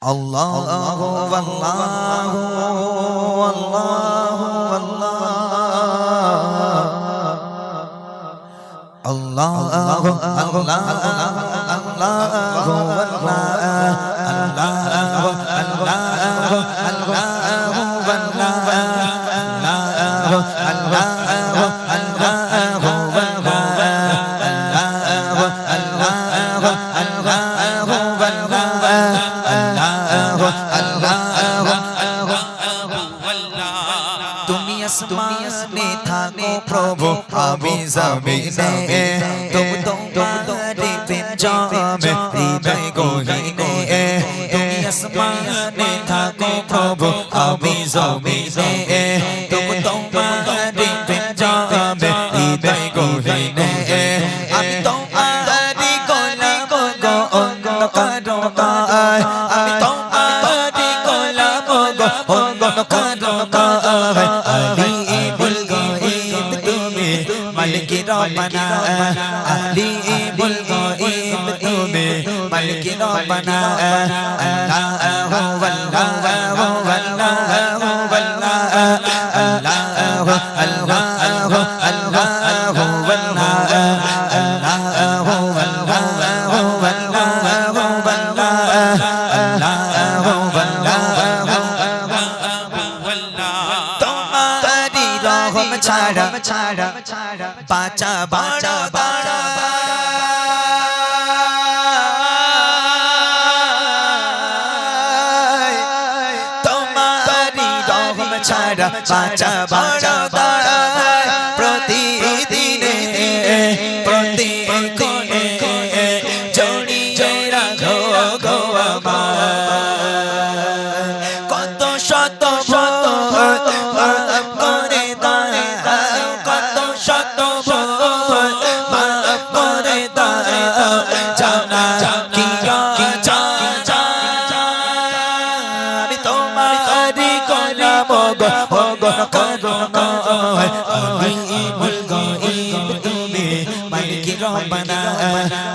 Allahu Allahu Allahu তুমি আসমানে থাকো প্রভু আমি জমিনে তুম তোমারে পেঞ্জামে হৃদয় গহীনে তুমি আসমানে থাকো প্রভু আমি জমিনে তুম তোমারে পেঞ্জামে হৃদয় গহীনে আমি তোমারি গোলাম গো অন্ধকার আমি তোমারি গোলাম গো অন্ধকার আলী বুল গায়েব তুমি মালিক রব্বানা আলী বুল গায়েব তুমি মালিক রব্বানা আল্লাহু আল্লাহু আল্লাহু আল্লাহু আল্লাহু আল্লাহু ছাড়া বাঁচা বাঁচা বাঁচা তোমারি রহম ছাড়া বাঁচা বাঁচা প্রতিদিনে প্রতিদিনে জড়িয়ে রাখো গো আমার কত শত শত করে ربنا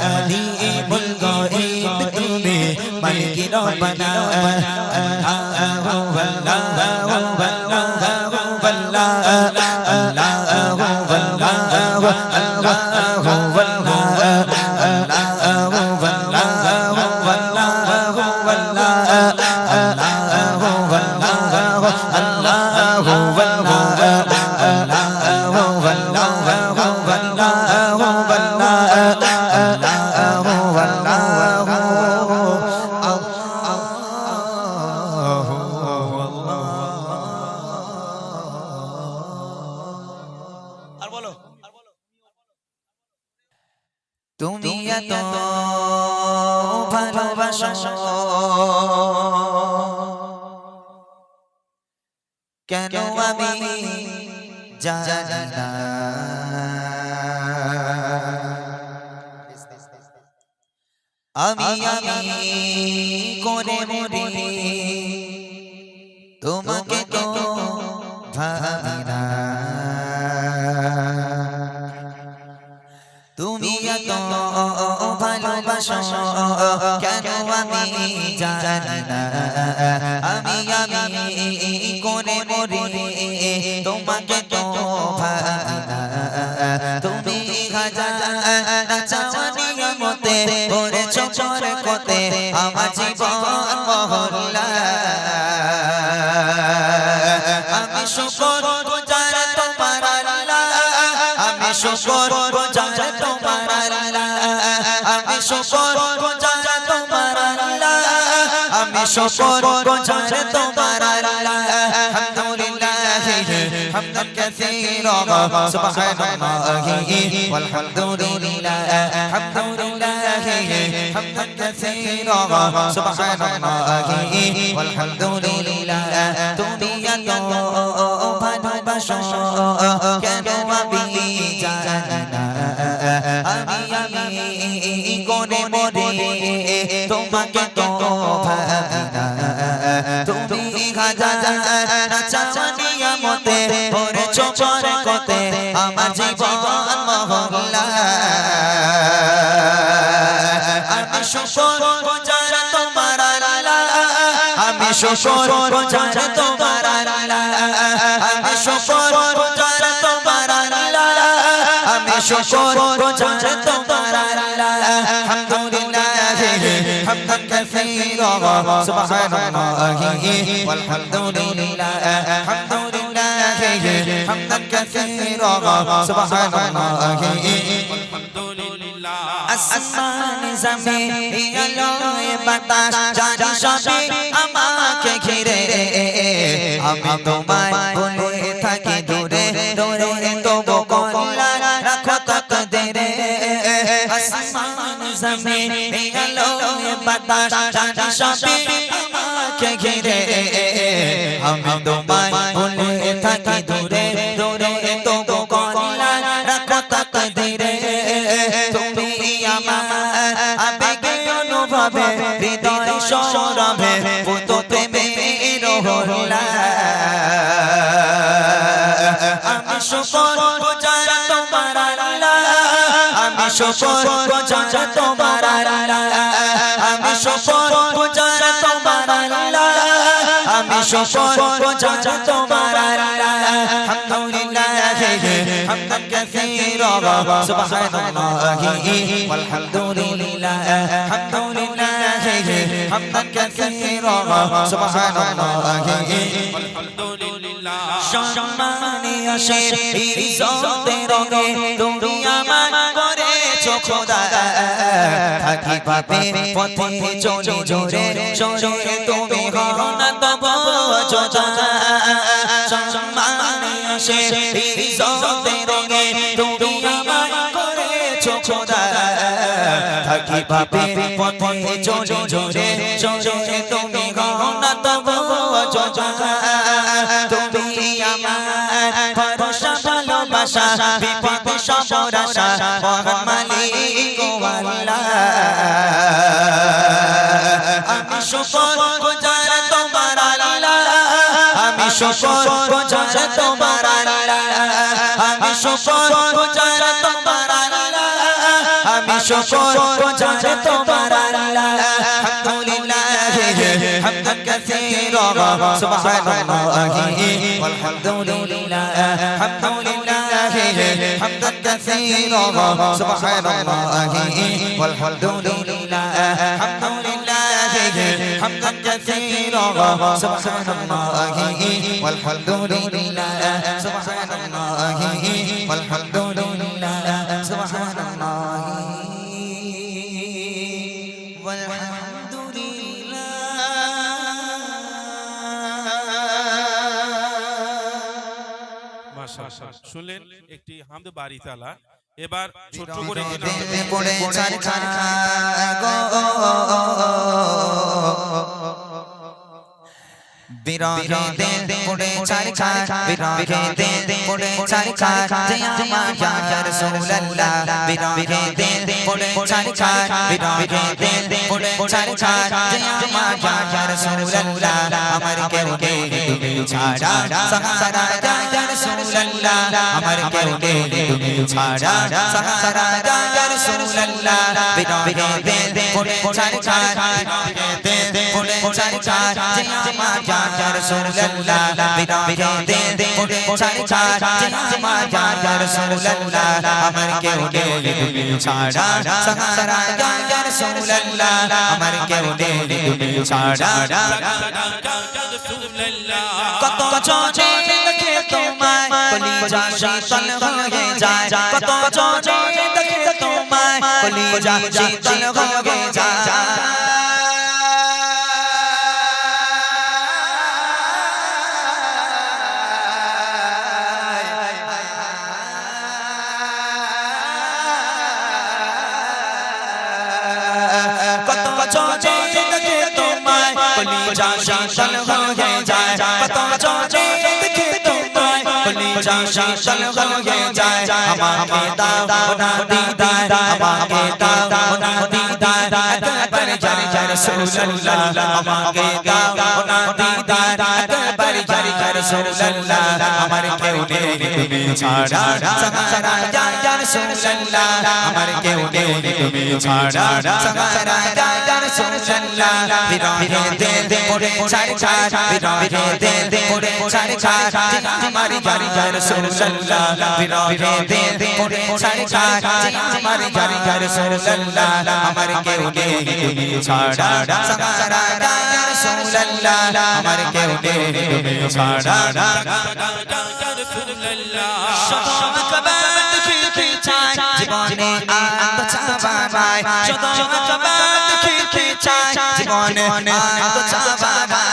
عليم الغيب تمي مالك ربنا الله والله والله والله الله والله الله والله তুমি এত ভালোবাসো কেন আমি জানি না আমি করে মরি তোমাকে তো ভাবি না তুমি এত ভালোবাসো কেন আমি জানি না আমি করে মরি তোমাকে তো ভাবি না তুমি হাজার চাওয়ানিয়া মতে করেছো বরকতে আমার জীবন মহল্লা আমি শুকর গুজার তোমার আল্লাহ আমি শুকর গুজার তোমার আল্লাহ আমি শুকর গুজার তোমার আল্লাহ আমি শুকর গুজার তোমার আল্লাহ আলহামদুলিল্লাহ হামদান কাসীরা সুবহানাল্লাহি ওয়ালহামদুলিল্লাহ আলহামদুলিল্লাহ হামদান কাসীরা সুবহানাল্লাহি ওয়ালহামদুলিল্লাহ তুমি এত ভালোবাসো কেন আমি জানি না আমি করে মরি তোমাকে তো ভাবি না তুমি হাজার চাওয়ানিয়া মতে করেছো বরকতে আমার জীবন মহল্লা আমি শুকর গুজার তোমার আল্লাহ শুকর গুজার তোমার আল্লাহ আমি শুকর গুজার তোমার আল্লাহ আমি শুকর গুজার তোমার আল্লাহ আলহামদুলিল্লাহ হামদান কাসীরা সুবহানাল্লাহি ওয়ালহামদুলিল্লাহ আলহামদুলিল্লাহ হামদান কাসীরা সুবহানাল্লাহি ওয়ালহামদুলিল্লাহ আসমান জমিন আলোয় বাতাস জানি সবে আমাকে ঘিরে আমি তোমায় বলে থাকি দূরে দূরে তবু কল্যাণ রাখো তাকদীরে আসমান জমিন আলোয় বাতাস জানি সবে আমাকে ঘিরে আমি তোমায় বলে থাকি দূরে দূরে তবু কল্যাণ রাখো তাকদীরে তুমি আমার আবেগে অনুভবে হৃদয় সৌরভে পুত প্রেমের হলা আমি শুকর গুজার তোমার আল্লাহ আমি শুকর গুজার তোমার আল্লাহ আমি শুকর গুজার তোমার আল্লাহ আমি শুকর গুজার তোমার আল্লাহ আলহামদুলিল্লাহ হামদান কাসীরা সুবহানাল্লাহি ওয়ালহামদুলিল্লাহ আলহামদুলিল্লাহ হামদান কাসীরা সুবহানাল্লাহি ওয়ালহামদুলিল্লাহ সম্মানে আসে ইজ্জতের রঙে তুমি আমার করেছো খোদা থাকি পাপে পথে চলে জোরে জোরে তুমি হও না তব যোজা সম্মানে আসে ইজ্জতের রঙে তুমি আমার করেছো খোদা থাকি পাপে পথে চলে জোরে জোরে তুমি হও না তব যোজা তুমি আমার ভরসা ভালোবাসা বিপদে সবার আশা মহান মালিক আল্লাহ আমি শুকর গুজার তোমার আল্লাহ আমি শুকর গুজার তোমার আল্লাহ আমি শুকর গুজার তোমার আল্লাহ আমি শুকর গুজার তোমার আল্লাহ আলহামদুলিল্লাহ হামদান কাসীরা সুবহানাল্লাহি ওয়ালহামদুলিল্লাহ আলহামদুলিল্লাহ হামদান কাসীরা সুবহানাল্লাহি ওয়ালহামদুলিল্লাহ আলহামদুলিল্লাহ হামদান কাসীরা সুবহানাল্লাহি ওয়ালহামদুলিল্লাহ সুবহানাল্লাহি ওয়ালহামদুলিল্লাহ সুবহানাল্লাহি শুনলেন একটি হামদ বাড়ি তালা। এবার ছোট করে পড়ে বিরহে পড়ে চারখা বিরহে পড়ে চারখা যে আমার ইয়া রাসূলুল্লাহ বিরহে পড়ে চারখা বিরহে পড়ে চারখা যে আমার ইয়া রাসূলুল্লাহ আমার কেউ নেই তুমি ছাড়া সাহারা ইয়া রাসূলুল্লাহ আমার কেউ নেই তুমি ছাড়া সাহারা ইয়া রাসূলুল্লাহ বিরহে পড়ে চারখা বিরহে পড়ে চারখা যে আমার ইয়া রাসূলুল্লাহ বিরহে পড়ে চারখা যে আমার ইয়া রাসূলুল্লাহ আমার কেউ নেই তুমি ছাড়া সাহারা ইয়া রাসূলুল্লাহ আমার কেউ নেই তুমি ছাড়া কত চোখে দেখে তোমায় কলিজা শীতল হয়ে যায় কত চোখে দেখে তোমায় কলিজা শীতল হয়ে যায় কলিজা শীতল হয়ে যায় কত চোখে দেখে তোমায় কলিজা শীতল হয়ে যায় আমাকে দাও না দিদার আমাকে দাও না দিদার একবার জানি রাসূলুল্লাহ আমাকে দাও না দিদার একবার ইয়া রাসূলুল্লাহ আমার কেউ নেই তুমি ছাড়া সারা ইয়া রাসূলুল্লাহ আমার কেউ নেই তুমি ছাড়া সারা ইয়া রাসূলুল্লাহ বিরহে দে করে ছাড় ছাড় বিরহে দে করে ছাড় ছাড় আমার ইয়া রাসূলুল্লাহ বিরহে দে করে ছাড় ছাড় আমার ইয়া রাসূলুল্লাহ আমার কেউ নেই তুমি ছাড়া সারা ইয়া রাসূলুল্লাহ আমার কেউ নেই তুমি ছাড়া শত কবার দেখি চাই জীবনে আনন্দ চাবাই শত কবার দেখি চাই জীবনে আনন্দ চাবাই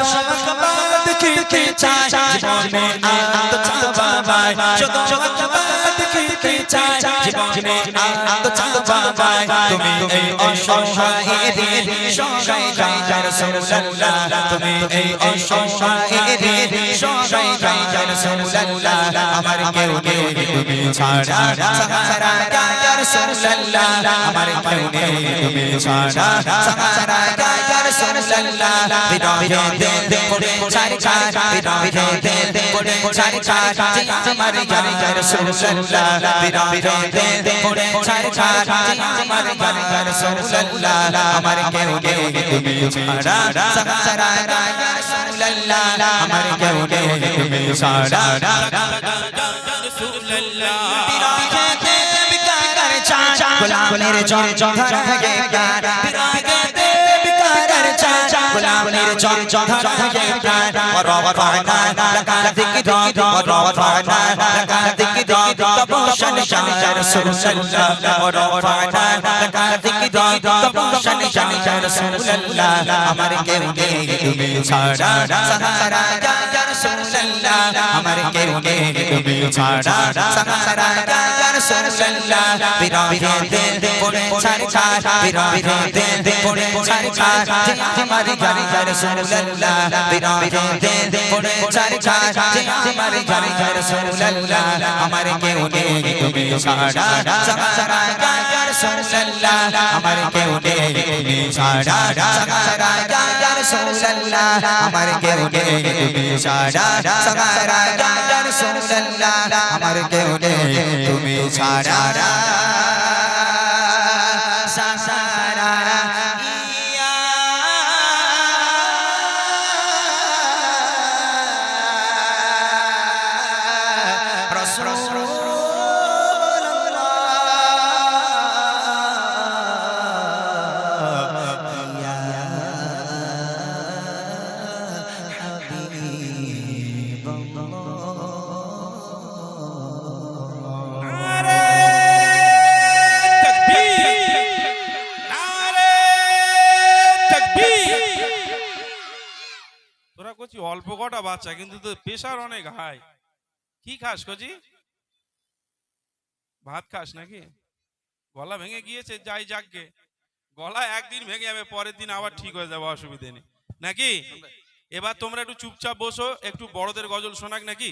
শত কবার দেখি চাই জীবনে আনন্দ চাবাই শত কবার দেখি চাই জীবনে আনন্দ চাবাই তুমি এই অসহায়ের সহায় ইয়া রাসূলুল্লাহ তুমি এই অসহায়ের সহায় ইয়া রাসূলুল্লাহ আমার কেউ নেই তুমি ছাড়া সারা ইয়া রাসূলুল্লাহ আমার কেউ নেই তুমি ছাড়া সারা ইয়া রাসূলুল্লাহ বিরহে দে করে ছাড় ছাড় বিরহে দে করে ছাড় ছাড় আমার ইয়া রাসূলুল্লাহ বিরহে দে করে ছাড় ছাড় আমার ইয়া রাসূলুল্লাহ আমার কেউ নেই তুমি ছাড়া সারা ইয়া রাসূলুল্লাহ আমার কেউ নেই তুমি ছাড়া বিরহে দে বিকার ছাড় গোলামের জন ধর হয়ে প্যার বিরহে দে বিকার ছাড় গোলামের জন ধর হয়ে প্যার রওয়ানা লাকা যিকর রওয়ানা লাকা যিকর তব শান শান ইয়া রাসূলুল্লাহ রওয়ানা লাকা যিকর তব শান শান ইয়া রাসূলুল্লাহ আমার কেউ নেই তুমি ছাড়া সারা ইয়া রাসূলুল্লাহ আমার কেউ নেই তুমি ছাড়া সারা ইয়া রাসূলুল্লাহ বিরহে দে করে ছাড় ছাড় বিরহে দে করে ছাড় ছাড় আমার ইয়া রাসূলুল্লাহ বিরহে দে করে ছাড় ছাড় আমার ইয়া রাসূলুল্লাহ আমার কেউ নেই তুমি ছাড়া সারা ইয়া রাসূলুল্লাহ আমার কেউ নেই তুমি ছাড়া সারা ইয়া রাসূলুল্লাহ আমার কেউ নেই তুমি ছাড়া সারা ইয়া রাসূলুল্লাহ আমার কেউ নেই তুমি ছাড়া তোরা কচি অল্প কটা বাচ্চা কিন্তু তো প্রেশার অনেক হাই। কি খাস কচি? ভাত খাস নাকি? গলা ভেঙে গিয়েছে, যাই যাকগে, গলা একদিন ভেঙে যাবে, পরের দিন আবার ঠিক হয়ে যাবে, অসুবিধে নেই নাকি। এবার তোমরা একটু চুপচাপ বসো, একটু বড়দের গজল শোনাক নাকি।